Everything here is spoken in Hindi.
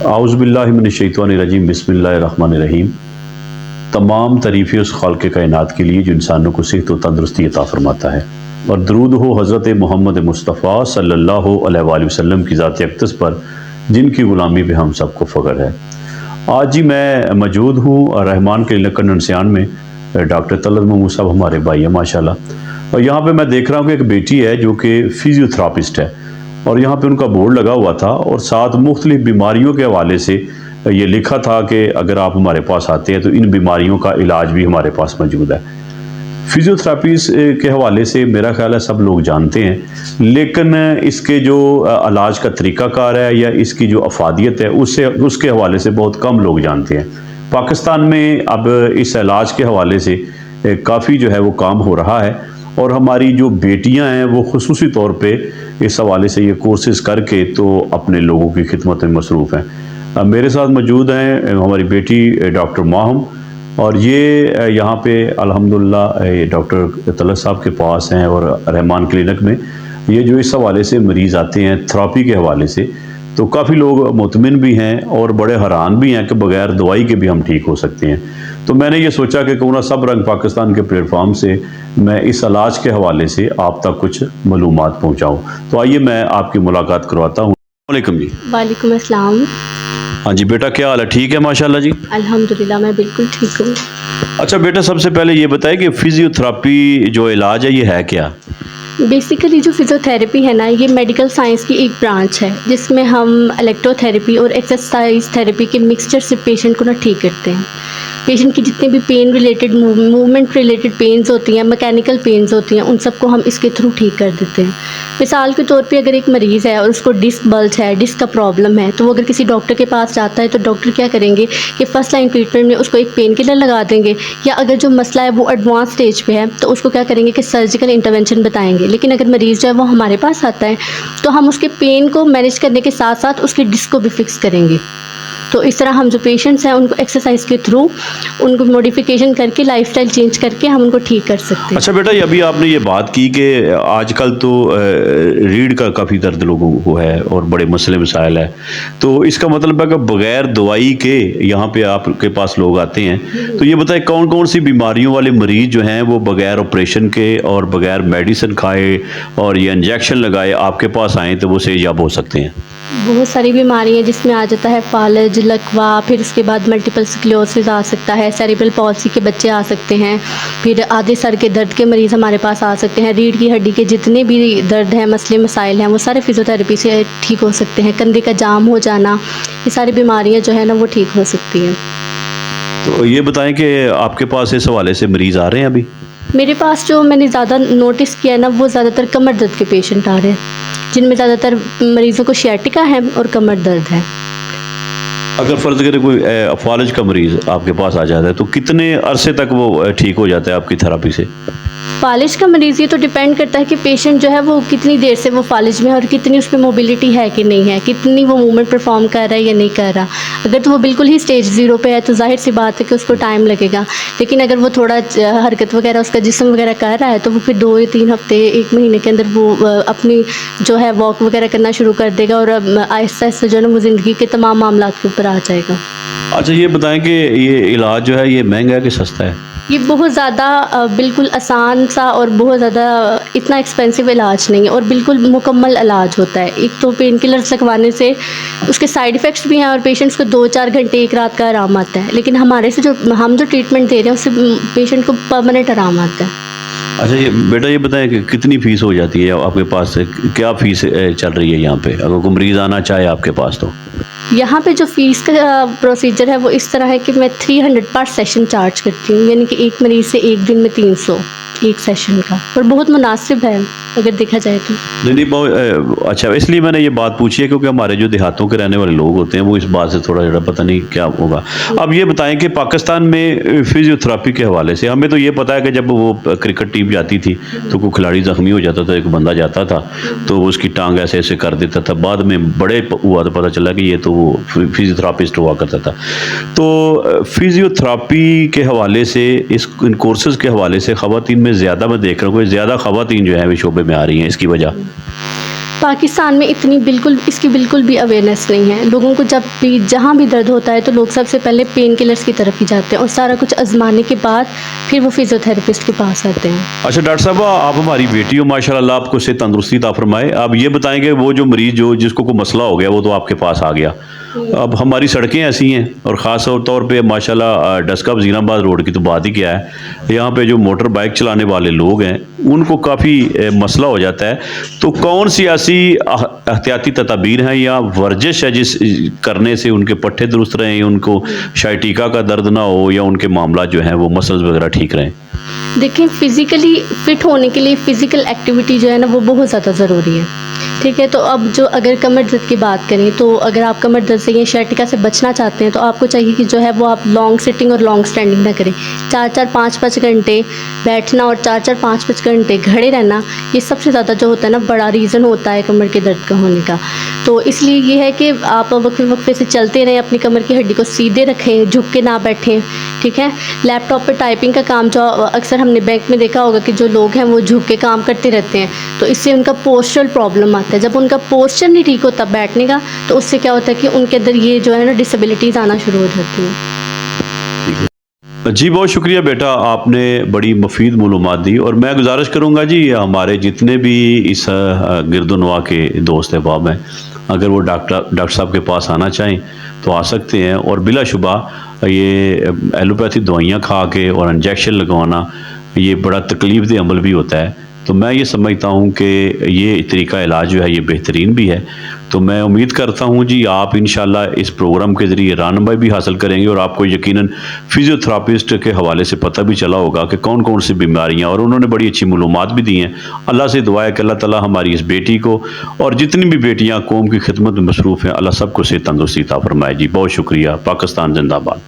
आउज़ुबिल्लाहिमिनश्शैतानिर्रजीम बिस्मिल्लाहिर्रहमानिर्रहीम। तमाम तारीफ़ें उस खालिक़े कायनात के लिए जो इंसानों को सेहत व तंदुरुस्ती अता फरमाता है, और दरूद हो हज़रत मोहम्मद मुस्तफ़ा सल्लल्लाहु अलैहि वसल्लम की ज़ात अक़दस पर, जिनकी ग़ुलामी पे हम सबको फ़ख्र है। आज जी मैं मौजूद हूँ रहमान क्लिनिक ननसियान में। डॉक्टर तलत महमूद साहब हमारे भाई हैं माशाल्लाह, और यहाँ पे मैं देख रहा हूँ कि एक बेटी है जो कि फ़िज़ियोथेरापिस्ट है, और यहाँ पे उनका बोर्ड लगा हुआ था और साथ मुख्तलिफ़ बीमारियों के हवाले से ये लिखा था कि अगर आप हमारे पास आते हैं तो इन बीमारियों का इलाज भी हमारे पास मौजूद है। फ़िज़ियोथेरापीज़ के हवाले से मेरा ख़्याल है सब लोग जानते हैं, लेकिन इसके जो इलाज का तरीक़ाकार है या इसकी जो अफ़ादियत है उसके हवाले से बहुत कम लोग जानते हैं। पाकिस्तान में अब इस इलाज के हवाले से काफ़ी जो है वो काम हो रहा है, और हमारी जो बेटियां हैं वो ख़ुसूसी तौर पे इस हवाले से ये कोर्सेज़ करके तो अपने लोगों की खिदमत में मसरूफ़ हैं। मेरे साथ मौजूद हैं हमारी बेटी डॉक्टर माहम, और ये यहाँ पे अल्हम्दुलिल्लाह डॉक्टर तलत साहब के पास हैं और रहमान क्लिनिक में ये जो इस हवाले से मरीज़ आते हैं थेरापी के हवाले से, तो काफ़ी लोग मुतमिन भी हैं और बड़े हैरान भी हैं कि बग़ैर दवाई के भी हम ठीक हो सकते हैं। तो मैंने ये सोचा कि क्यों ना सब रंग पाकिस्तान के प्लेटफॉर्म से मैं इस इलाज के हवाले से आप तक कुछ मालूमात पहुँचाऊँ। तो आइए मैं आपकी मुलाकात करवाता हूँ। वालेकुम जी। वालेकुम अस्सलाम। हाँ जी बेटा, क्या हाल है? ठीक है माशाल्लाह जी। अल्हम्दुलिल्लाह मैं बिल्कुल ठीक हूँ। अच्छा बेटा, सबसे पहले ये बताएं कि फ़िज़ियोथेरापी जो इलाज है ये है क्या? बेसिकली जो फिज़ियोथेरेपी है ना, ये मेडिकल साइंस की एक ब्रांच है जिसमें हम इलेक्ट्रोथेरेपी और एक्सरसाइज थेरेपी के मिक्सचर से पेशेंट को ना ठीक करते हैं। पेशेंट की जितने भी pain related movement related pains होती हैं, मैकेनिकल पेन्स होती हैं, उन सबको हम इसके थ्रू ठीक कर देते हैं। मिसाल के तौर पे अगर एक मरीज़ है और उसको डिस्क बल्ज है, डिस्क का प्रॉब्लम है, तो वो अगर किसी डॉक्टर के पास जाता है तो डॉक्टर क्या करेंगे कि फ़र्स्ट लाइन ट्रीटमेंट में उसको एक पेन किलर लगा देंगे, या अगर जो मसला है वो एडवांस स्टेज पे है तो उसको क्या करेंगे कि सर्जिकल इंटरवेंशन बताएंगे। लेकिन अगर मरीज़ जो है वो हमारे पास आता है तो हम उसके पेन को मैनेज करने के साथ साथ उसकी डिस्क को भी फिक्स करेंगे। तो इस तरह हम जो पेशेंट्स हैं उनको एक्सरसाइज के थ्रू उनको मॉडिफिकेशन करके लाइफस्टाइल चेंज करके हम उनको ठीक कर सकते हैं। अच्छा बेटा, अभी आपने ये बात की कि आजकल तो रीढ़ का काफ़ी दर्द लोगों को है और बड़े मसले मसाइल है, तो इसका मतलब है कि बग़ैर दवाई के यहाँ पे आपके पास लोग आते हैं। तो ये बताएं कौन कौन सी बीमारियों वाले मरीज़ जो हैं वो बग़ैर ऑपरेशन के और बग़ैर मेडिसिन खाए और ये इंजेक्शन लगाए आपके पास आएँ तो वो सेहतयाब हो सकते हैं? बहुत सारी बीमारी है जिसमें आ जाता है फालज, लकवा, फिर उसके बाद मल्टीपल स्क्लेरोसिस आ सकता है, सेरेब्रल पॉल्सी के बच्चे आ सकते हैं, फिर आधे सर के दर्द के मरीज़ हमारे पास आ सकते हैं। रीढ़ की हड्डी के जितने भी दर्द हैं, मसले मसाइल हैं, वो सारे फिज़ियोथेरेपी से ठीक हो सकते हैं। कंधे का जाम हो जाना, ये सारी बीमारियाँ जो है ना वो ठीक हो सकती हैं। तो ये बताएं कि आपके पास इस हवाले से मरीज़ आ रहे हैं अभी? मेरे पास जो मैंने ज़्यादा नोटिस किया है ना, वो ज़्यादातर कमर दर्द के पेशेंट आ रहे हैं, जिनमें ज़्यादातर मरीज़ों को सियाटिका है और कमर दर्द है। अगर फ़र्ज़ करें कोई फालज का मरीज़ आपके पास आ जाता है तो कितने अरसे तक वो ठीक हो जाता है आपकी थेरापी से? फालिज का मरीज़ ये तो डिपेंड करता है कि पेशेंट जो है वो कितनी देर से वो फालिज में है और कितनी उस पर मोबिलिटी है कि नहीं है, कितनी वो मूवमेंट परफॉर्म कर रहा है या नहीं कर रहा। अगर तो वो बिल्कुल ही स्टेज 0 पे है तो जाहिर सी बात है कि उसको टाइम लगेगा, लेकिन अगर वो थोड़ा हरकत वगैरह उसका जिस्म वगैरह कर रहा है तो वो फिर 2 या 3 हफ्ते 1 महीने के अंदर वो अपनी जो है वॉक वगैरह करना शुरू कर देगा और आहिस्ता आहिस्ता जो है ना वो ज़िंदगी के तमाम मामलात के ऊपर आ जाएगा। अच्छा ये बताएं कि ये इलाज जो है ये महंगा है कि सस्ता है? ये बहुत ज़्यादा बिल्कुल आसान सा और बहुत ज़्यादा इतना एक्सपेंसिव इलाज नहीं है और बिल्कुल मुकम्मल इलाज होता है। एक तो पेन किलर्स लगवाने से उसके साइड इफ़ेक्ट्स भी हैं और पेशेंट्स को 2-4 घंटे 1 रात का आराम आता है, लेकिन हमारे से हम जो ट्रीटमेंट दे रहे हैं उससे पेशेंट को परमानेंट आराम आता है। अच्छा ये बेटा ये बताएं कि कितनी फ़ीस हो जाती है आपके पास से, क्या फ़ीस चल रही है यहाँ पे अगर कोई मरीज़ आना चाहे आपके पास तो? यहाँ पे जो फ़ीस का प्रोसीजर है वो इस तरह है कि मैं 300 पर सेशन चार्ज करती हूँ, यानी कि एक मरीज़ से एक दिन में 300 एक सेशन का, और बहुत मुनासिब है अगर देखा जाए तो। नहीं बहुत अच्छा, इसलिए मैंने ये बात पूछी है क्योंकि हमारे जो देहातों के रहने वाले लोग होते हैं वो इस बात से थोड़ा जरा पता नहीं क्या होगा। अब ये बताएं कि पाकिस्तान में फिजियोथेरापी के हवाले से हमें तो ये पता है कि जब वो क्रिकेट टीम जाती थी तो कोई खिलाड़ी ज़ख्मी हो जाता था, एक बंदा जाता था तो उसकी टांग ऐसे ऐसे कर देता था, बाद में बड़े हुआ तो पता चला कि ये तो वो फिजियोथेरापिस्ट हुआ करता था। तो फिजियोथेरापी के हवाले से इन कोर्सेज़ के हवाले से ख़वातीन में ज़्यादा मैं देख रहा हूँ कि ज़्यादा ख़वातीन जो है शोबे में आ रही हैं, इसकी वजह पाकिस्तान में इतनी बिल्कुल इसकी बिल्कुल भी अवेयरनेस नहीं है। लोगों को जब भी जहाँ भी दर्द होता है तो लोग सबसे पहले पेन किलर्स की तरफ ही जाते हैं और सारा कुछ आजमाने के बाद फिर वो फिजियोथेरेपिस्ट के पास आते हैं। अच्छा डॉक्टर साहब, आप हमारी बेटी हो माशाल्लाह, आपको से तंदुरुस्ती अता फरमाए। आप ये बताएंगे वो जो मरीज जो जिसको कोई मसला हो गया वो तो आपके पास आ गया। अब हमारी सड़कें ऐसी हैं और ख़ास तौर पे माशाल्लाह डस्का वज़ीराबाद रोड की तो बात ही क्या है, यहाँ पे जो मोटर बाइक चलाने वाले लोग हैं उनको काफ़ी मसला हो जाता है। तो कौन सी ऐसी एहतियाती तदाबीर हैं या वर्जिश है जिस करने से उनके पट्टे दुरुस्त रहें, उनको शायटिका का दर्द ना हो या उनके मामला जो हैं वो मसल्स वगैरह ठीक रहें? देखिए, फिज़िकली फ़िट होने के लिए फ़िज़िकल एक्टिविटी जो है ना वो बहुत ज़्यादा ज़रूरी है। ठीक है, तो अब जो अगर कमर दर्द की बात करें तो अगर आप कमर दर्द से या शायटिका से बचना चाहते हैं तो आपको चाहिए कि जो है वो आप लॉन्ग सिटिंग और लॉन्ग स्टैंडिंग ना करें। 4-4 5-5 घंटे बैठना और 4-4 5-5 घंटे खड़े रहना, ये सबसे ज़्यादा जो होता है ना बड़ा रीज़न होता है कमर के दर्द का होने का। तो इसलिए ये है कि आप वक्फे से चलते रहें, अपनी कमर की हड्डी को सीधे रखें, झुक के ना बैठें। ठीक है, लैपटॉप पर टाइपिंग का काम जो अक्सर हमने बैंक में देखा होगा कि जो लोग हैं वो झुक के काम करते रहते हैं, तो इससे उनका पोस्चरल प्रॉब्लम आता है। जब उनका पोस्चर नहीं ठीक होता बैठने का तो उससे क्या होता है कि उनके अंदर ये जो है ना डिसेबिलिटीज़ आना शुरू हो जाती हैं। जी बहुत शुक्रिया बेटा, आपने बड़ी मुफीद मालूमात दी। और मैं गुजारिश करूँगा जी हमारे जितने भी इस गिरदोनवा के दोस्त अहबाब हैं, अगर वो डॉक्टर साहब के पास आना चाहें तो आ सकते हैं। और बिलाशुबा ये एलोपैथी दवाइयाँ खा के और इंजेक्शन लगवाना ये बड़ा तकलीफ दे अमल भी होता है। तो मैं ये समझता हूँ कि ये तरीका इलाज जो है ये बेहतरीन भी है। तो मैं उम्मीद करता हूँ जी आप इंशाल्लाह इस प्रोग्राम के ज़रिए रहनुमाई भी हासिल करेंगे और आपको यकीनन फिजियोथेरापिस्ट के हवाले से पता भी चला होगा कि कौन कौन सी बीमारियाँ, और उन्होंने बड़ी अच्छी मालूमात भी दी हैं। अल्लाह से दुआ है कि अल्लाह ताला हमारी इस बेटी को और जितनी भी बेटियाँ कौम की खिदमत में मसरूफ़ हैं अल्लाह सबको से तंदुरुस्ती अता फरमाए। जी बहुत शुक्रिया। पाकिस्तान जिंदाबाद।